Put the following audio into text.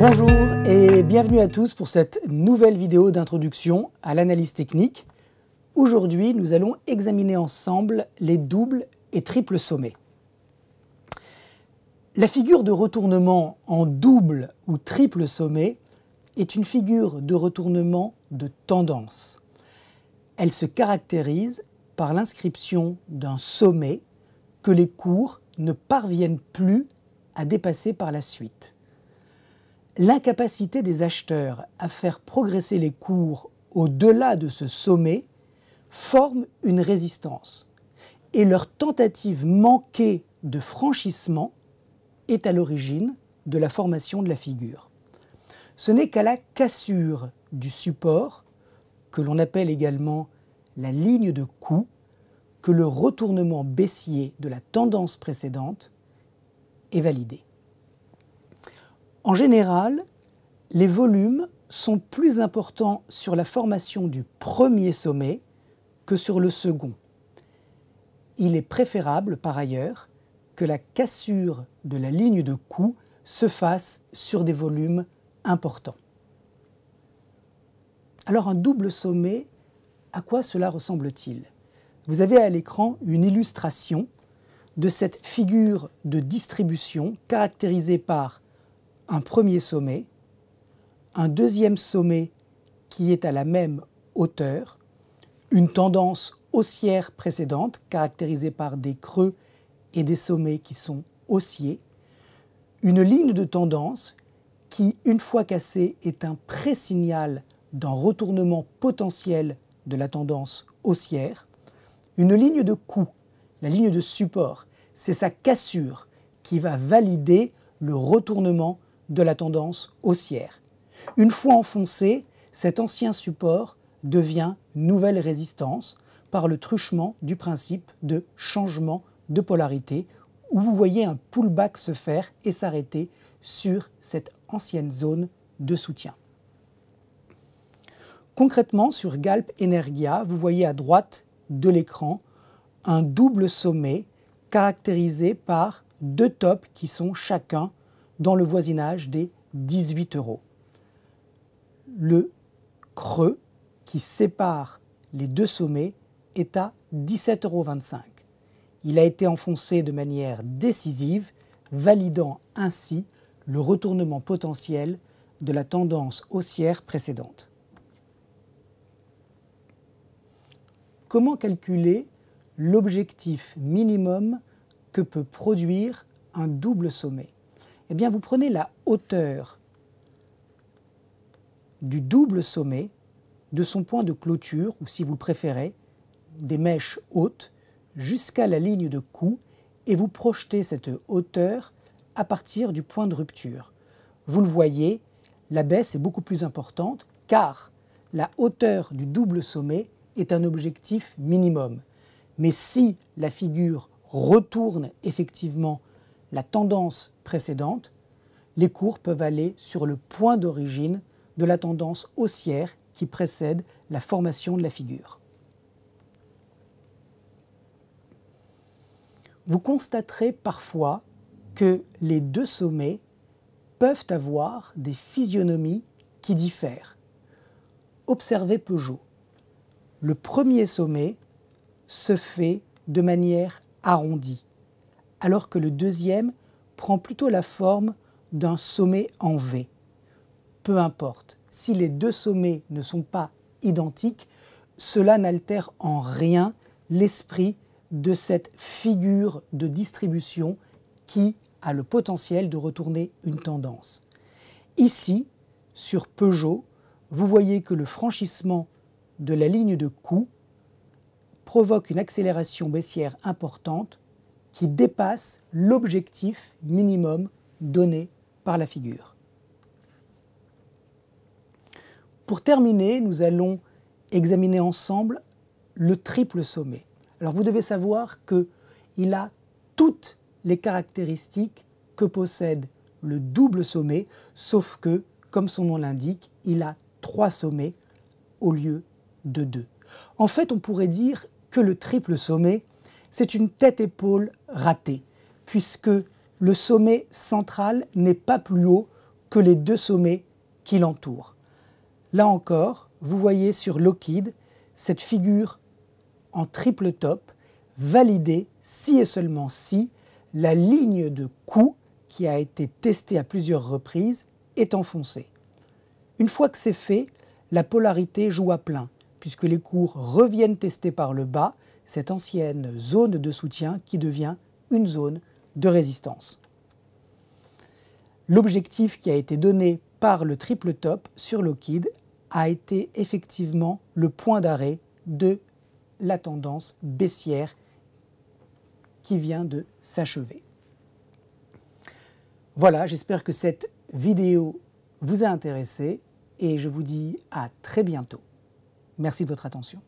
Bonjour et bienvenue à tous pour cette nouvelle vidéo d'introduction à l'analyse technique. Aujourd'hui, nous allons examiner ensemble les doubles et triples sommets. La figure de retournement en double ou triple sommet est une figure de retournement de tendance. Elle se caractérise par l'inscription d'un sommet que les cours ne parviennent plus à dépasser par la suite. L'incapacité des acheteurs à faire progresser les cours au-delà de ce sommet forme une résistance et leur tentative manquée de franchissement est à l'origine de la formation de la figure. Ce n'est qu'à la cassure du support, que l'on appelle également la ligne de coup, que le retournement baissier de la tendance précédente est validé. En général, les volumes sont plus importants sur la formation du premier sommet que sur le second. Il est préférable, par ailleurs, que la cassure de la ligne de coup se fasse sur des volumes importants. Alors un double sommet, à quoi cela ressemble-t-il? Vous avez à l'écran une illustration de cette figure de distribution caractérisée par un premier sommet, un deuxième sommet qui est à la même hauteur, une tendance haussière précédente caractérisée par des creux et des sommets qui sont haussiers, une ligne de tendance qui, une fois cassée, est un pré-signal d'un retournement potentiel de la tendance haussière, une ligne de coup, la ligne de support, c'est sa cassure qui va valider le retournement de la tendance haussière. Une fois enfoncé, cet ancien support devient nouvelle résistance par le truchement du principe de changement de polarité où vous voyez un pullback se faire et s'arrêter sur cette ancienne zone de soutien. Concrètement, sur Galp Energia, vous voyez à droite de l'écran un double sommet caractérisé par deux tops qui sont chacun dans le voisinage des 18 €. Le creux qui sépare les deux sommets est à 17,25 €. Il a été enfoncé de manière décisive, validant ainsi le retournement potentiel de la tendance haussière précédente. Comment calculer l'objectif minimum que peut produire un double sommet? Eh bien, vous prenez la hauteur du double sommet de son point de clôture, ou si vous le préférez, des mèches hautes, jusqu'à la ligne de coup, et vous projetez cette hauteur à partir du point de rupture. Vous le voyez, la baisse est beaucoup plus importante, car la hauteur du double sommet est un objectif minimum. Mais si la figure retourne effectivement la tendance précédente, les cours peuvent aller sur le point d'origine de la tendance haussière qui précède la formation de la figure. Vous constaterez parfois que les deux sommets peuvent avoir des physionomies qui diffèrent. Observez Peugeot. Le premier sommet se fait de manière arrondie, alors que le deuxième prend plutôt la forme d'un sommet en V. Peu importe, si les deux sommets ne sont pas identiques, cela n'altère en rien l'esprit de cette figure de distribution qui a le potentiel de retourner une tendance. Ici, sur Peugeot, vous voyez que le franchissement de la ligne de coup provoque une accélération baissière importante qui dépasse l'objectif minimum donné par la figure. Pour terminer, nous allons examiner ensemble le triple sommet. Alors vous devez savoir qu'il a toutes les caractéristiques que possède le double sommet, sauf que, comme son nom l'indique, il a 3 sommets au lieu de 2. En fait, on pourrait dire que le triple sommet, c'est une tête-épaule ratée, puisque le sommet central n'est pas plus haut que les deux sommets qui l'entourent. Là encore, vous voyez sur Lockheed cette figure en triple top, validée si et seulement si la ligne de coup qui a été testée à plusieurs reprises est enfoncée. Une fois que c'est fait, la polarité joue à plein, puisque les cours reviennent tester par le bas cette ancienne zone de soutien qui devient une zone de résistance. L'objectif qui a été donné par le triple top sur Lockheed a été effectivement le point d'arrêt de la tendance baissière qui vient de s'achever. Voilà, j'espère que cette vidéo vous a intéressé et je vous dis à très bientôt. Merci de votre attention.